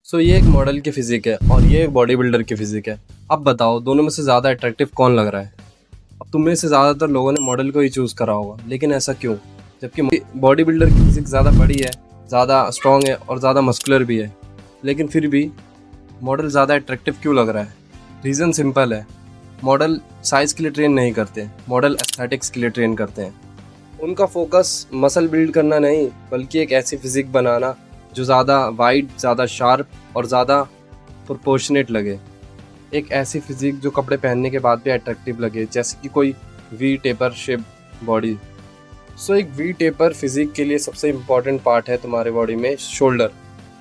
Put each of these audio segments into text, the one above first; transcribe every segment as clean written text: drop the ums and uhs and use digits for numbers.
ये एक मॉडल की फिजिक है और ये एक बॉडी बिल्डर की फिजिक है। अब बताओ दोनों में से ज़्यादा अट्रैक्टिव कौन लग रहा है? अब तुम में से ज़्यादातर लोगों ने मॉडल को ही चूज़ करा होगा, लेकिन ऐसा क्यों? जबकि बॉडी बिल्डर की फिजिक ज़्यादा बड़ी है, ज़्यादा स्ट्रॉन्ग है और ज़्यादा मस्कुलर भी है, लेकिन फिर भी मॉडल ज़्यादा अट्रैक्टिव क्यों लग रहा है? रीज़न सिंपल है। मॉडल साइज़ के लिए ट्रेन नहीं करते, मॉडल एस्थेटिक्स के लिए ट्रेन करते हैं। उनका फोकस मसल बिल्ड करना नहीं, बल्कि एक ऐसी फिजिक बनाना जो ज़्यादा वाइड, ज़्यादा शार्प और ज़्यादा प्रोपोर्शनेट लगे। एक ऐसी फिजिक जो कपड़े पहनने के बाद भी अट्रैक्टिव लगे, जैसे कि कोई वी टेपर शेप बॉडी। एक वी टेपर फिजिक के लिए सबसे इम्पॉर्टेंट पार्ट है तुम्हारे बॉडी में शोल्डर,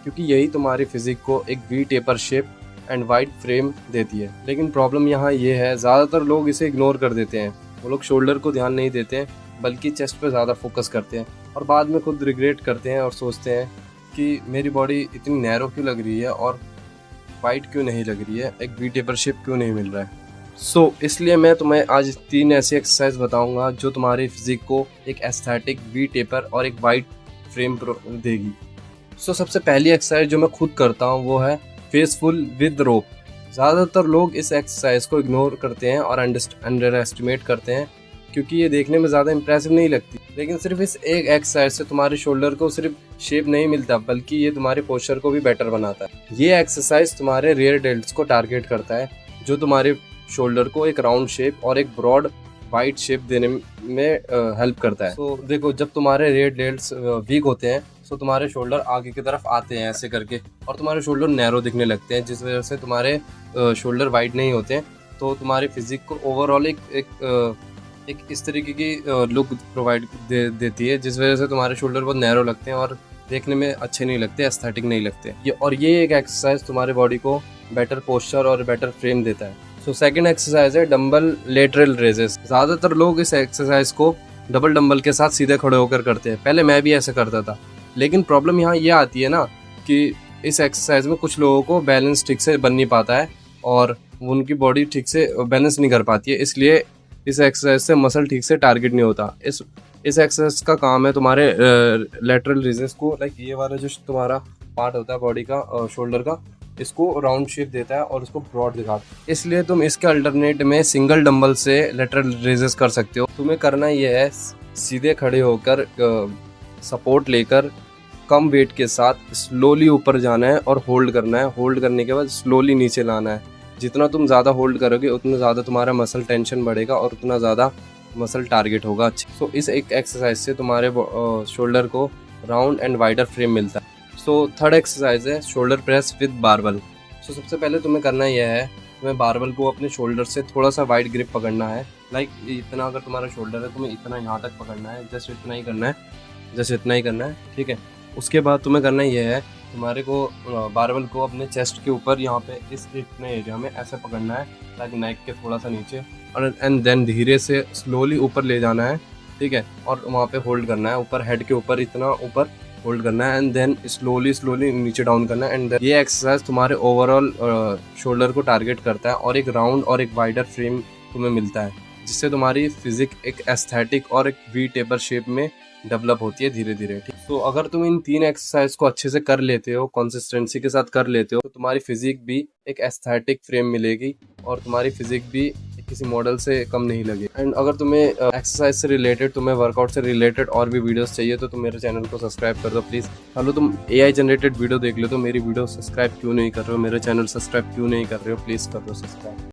क्योंकि यही तुम्हारी फिजिक को एक we taper shape and wide frame देती है। लेकिन प्रॉब्लम यहाँ ये है, ज़्यादातर लोग इसे इग्नोर कर देते हैं। वो लोग शोल्डर को ध्यान नहीं देते हैं, बल्कि चेस्ट पे ज़्यादा फोकस करते हैं और बाद में खुद रिग्रेट करते हैं और सोचते हैं कि मेरी बॉडी इतनी नैरो क्यों लग रही है और वाइड क्यों नहीं लग रही है, एक वी टेपर शेप क्यों नहीं मिल रहा है। इसलिए मैं तुम्हें आज 3 ऐसी एक्सरसाइज बताऊंगा जो तुम्हारी फिजिक को एक एस्थेटिक वी टेपर और एक वाइड फ्रेम देगी। सबसे पहली एक्सरसाइज जो मैं खुद करता हूँ वो है फेसफुल विद रोप। ज़्यादातर लोग इस एक्सरसाइज को इग्नोर करते हैं और अंडर एस्टिमेट करते हैं, क्योंकि ये देखने में ज़्यादा इंप्रेसिव नहीं लगती। लेकिन सिर्फ इस एक एक्सरसाइज से तुम्हारे शोल्डर को सिर्फ शेप नहीं मिलता, बल्कि ये तुम्हारे पोस्चर को भी बेटर बनाता है। ये एक्सरसाइज तुम्हारे रियर डेल्ट्स को टारगेट करता है, जो तुम्हारे शोल्डर को एक राउंड शेप और एक ब्रॉड वाइड शेप देने में हेल्प करता है। देखो, जब तुम्हारे रियर डेल्ट्स वीक होते हैं तो तुम्हारे शोल्डर आगे की तरफ आते हैं ऐसे करके, और तुम्हारे शोल्डर नैरो दिखने लगते हैं, जिस वजह से तुम्हारे शोल्डर वाइड नहीं होते हैं। तो तुम्हारी फिजिक को ओवरऑल एक इस तरीके की लुक प्रोवाइड देती है, जिस वजह से तुम्हारे शोल्डर बहुत नैरो लगते हैं और देखने में अच्छे नहीं लगते, एस्थेटिक नहीं लगते। ये एक एक्सरसाइज तुम्हारे बॉडी को बेटर पोस्चर और बेटर फ्रेम देता है। सेकंड एक्सरसाइज है डंबल लेटरल रेजेस। ज़्यादातर लोग इस एक्सरसाइज को डबल डंबल के साथ सीधे खड़े होकर करते हैं। पहले मैं भी ऐसे करता था, लेकिन प्रॉब्लम यहाँ ये आती है ना कि इस एक्सरसाइज में कुछ लोगों को बैलेंस ठीक से बन नहीं पाता है और उनकी बॉडी ठीक से बैलेंस नहीं कर पाती है, इसलिए इस एक्सरसाइज से मसल ठीक से टारगेट नहीं होता। इस एक्सरसाइज का काम है तुम्हारे लेटरल रेजेस को, लाइक ये वाला जो तुम्हारा पार्ट होता है बॉडी का, शोल्डर का, इसको राउंड शेप देता है और इसको ब्रॉड दिखाता है। इसलिए तुम इसके अल्टरनेट में सिंगल डंबल से लेटरल रेजेस कर सकते हो। तुम्हें करना ये है, सीधे खड़े होकर सपोर्ट लेकर कम वेट के साथ स्लोली ऊपर जाना है और होल्ड करना है। होल्ड करने के बाद स्लोली नीचे लाना है। जितना तुम ज़्यादा होल्ड करोगे उतना ज़्यादा तुम्हारा मसल टेंशन बढ़ेगा और उतना ज़्यादा मसल टारगेट होगा अच्छा। इस एक एक्सरसाइज से तुम्हारे शोल्डर को राउंड एंड वाइडर फ्रेम मिलता है। थर्ड एक्सरसाइज है शोल्डर प्रेस विद बारबल। सबसे पहले तुम्हें करना यह है, तुम्हें बारबल को अपने शोल्डर से थोड़ा सा वाइड ग्रिप पकड़ना है। लाइक इतना अगर तुम्हारा शोल्डर है, तुम्हें इतना यहाँ तक पकड़ना है, जस्ट इतना ही करना है, ठीक है। उसके बाद तुम्हें करना यह है, तुम्हारे को बारबल को अपने चेस्ट के ऊपर यहाँ पे इस इतने एरिया में ऐसे पकड़ना है, लाइक नेक के थोड़ा सा नीचे, और एंड देन धीरे से स्लोली ऊपर ले जाना है, ठीक है। और वहाँ पे होल्ड करना है, ऊपर हेड के ऊपर इतना ऊपर होल्ड करना है एंड देन स्लोली नीचे डाउन करना है। एंड ये एक्सरसाइज तुम्हारे ओवरऑल शोल्डर को टारगेट करता है और एक राउंड और एक वाइडर फ्रेम तुम्हें मिलता है, जिससे तुम्हारी फिजिक एक एस्थेटिक और एक वी टेपर शेप में डेवलप होती है धीरे धीरे, ठीक। अगर तुम इन 3 एक्सरसाइज को अच्छे से कर लेते हो, कंसिस्टेंसी के साथ कर लेते हो, तो तुम्हारी फिजिक भी एक एस्थेटिक फ्रेम मिलेगी और तुम्हारी फिजिक भी किसी मॉडल से कम नहीं लगे। एंड अगर तुम्हें एक्सरसाइज से रिलेटेड, तुम्हें वर्कआउट से रिलेटेड और भी वीडियोस चाहिए तो तुम मेरे चैनल को सब्सक्राइब कर दो प्लीज़। चलो, तुम AI जनरेटेड वीडियो देख लो तो मेरी वीडियो सब्सक्राइब क्यों नहीं कर रहे हो, मेरे चैनल सब्सक्राइब क्यों नहीं कर रहे हो, प्लीज़ कर दो सब्सक्राइब।